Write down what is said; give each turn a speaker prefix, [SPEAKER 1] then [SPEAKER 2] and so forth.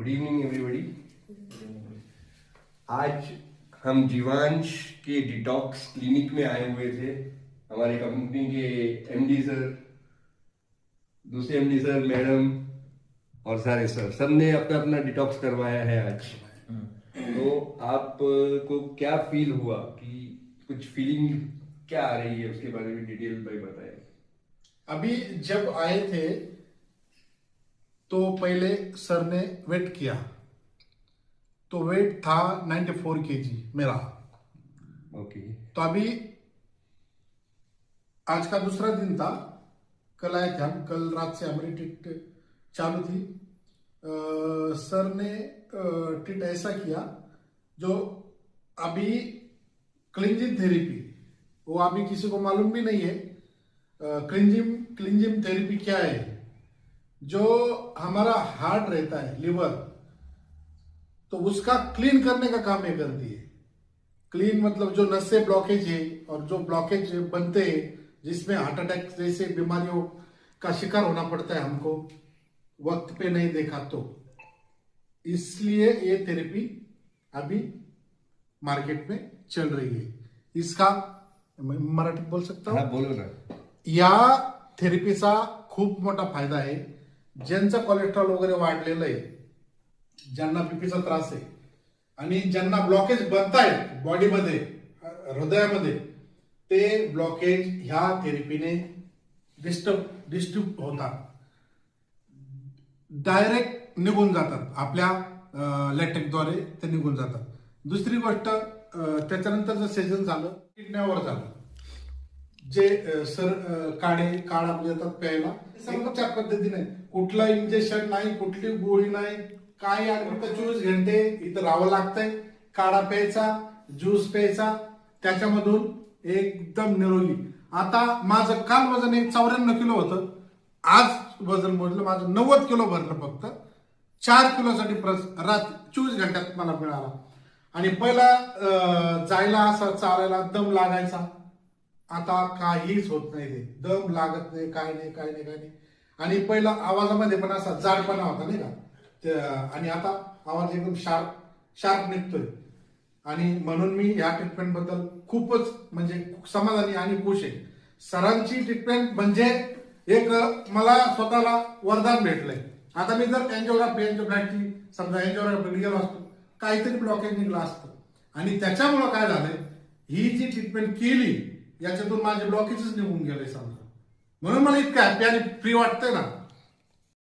[SPEAKER 1] Good evening everybody. आज हम जीवांश के detox clinic में आए हुए थे। हमारे कंपनी के एमडी सर, दूसरे एमडी सर, मैडम और सारे सर, सबने अपना अपना डिटॉक्स करवाया है आज। तो आपको क्या फील हुआ कि कुछ फीलिंग क्या आ रही है, उसके बारे में डिटेल भाई बताएं।
[SPEAKER 2] अभी जब आए थे तो पहले सर ने वेट किया, तो वेट था 94 kg मेरा।
[SPEAKER 1] ओके।
[SPEAKER 2] तो अभी आज का दूसरा दिन था, कल आए थे हम, कल रात से हमारी ट्रीट चालू थी। सर ने ट्रीट ऐसा किया जो अभी क्लिंजिंग थेरेपी, वो अभी किसी को मालूम भी नहीं है क्लिंजिंग थेरेपी क्या है। जो हमारा हार्ट रहता है, लिवर, तो उसका क्लीन करने का काम ये करती है। क्लीन मतलब जो नसें ब्लॉकेज है और जो ब्लॉकेज बनते हैं जिसमें हार्ट अटैक जैसे बीमारियों का शिकार होना पड़ता है हमको, वक्त पे नहीं देखा तो, इसलिए ये थेरेपी अभी मार्केट में चल रही है। इसका मराठीत बोल सकता हूँ?
[SPEAKER 1] बोलो ना।
[SPEAKER 2] या थेरपीचा खूप मोठा फायदा आहे। ज्यांचं कोलेस्ट्रॉल वगैरे वाढलेलं आहे, ज्यांना बीपीचा त्रास आहे आणि ज्यांना ब्लॉकेज बनतायत बॉडीमध्ये, हृदयामध्ये, ते ब्लॉकेज ह्या थेरपीने डिस्टर्ब होतात, डायरेक्ट निघून जातात, आपल्या लॅटेक्सद्वारे ते निघून जातात। दुसरी गोष्ट, त्याच्यानंतर जर सेजन झालं, किडन्यावर झालं, जे सर काढा म्हणजे येतात प्यायला, चार पद्धतीने, कुठला इंजेक्शन नाही, कुठली गोळी नाही, काय, फक्त 24 घंटे इथं राहावं लागतंय, काढा प्यायचा, ज्यूस प्यायचा, त्याच्यामधून एकदम निरोगी। आता माझं काल वजन 94 किलो होतं, आज वजन मोजलं माझं 90 किलो भरलं, फक्त 4 किलोसाठी रात 24 घंट्यात मला मिळाला। आणि पहिला जायला असा चालायला दम लागायचा, आता काहीच होत नाही, ते दम लागत नाही, काय नाही। आणि पहिला आवाजामध्ये पण असा जाडपणा होता नाही का, आणि आता आवाज एकदम शार्प निघतोय। आणि म्हणून मी या ट्रीटमेंट बद्दल खूपच म्हणजे समाधानी आणि खुश आहे। सरांची ट्रीटमेंट म्हणजे एक मला स्वतःला वरदान भेटलंय। आता मी जर एंजिओग्राफी समजा एंजिओग्राफी गेलो असतो, काहीतरी ब्लॉकेज निघला असतं, आणि त्याच्यामुळं काय झालंय, ही जी ट्रीटमेंट केली याच्यातून माझे ब्लॉकेजेस निघून गेले समजा, म्हणून मला इतकं हॅपी आणि फ्री वाटतंय ना।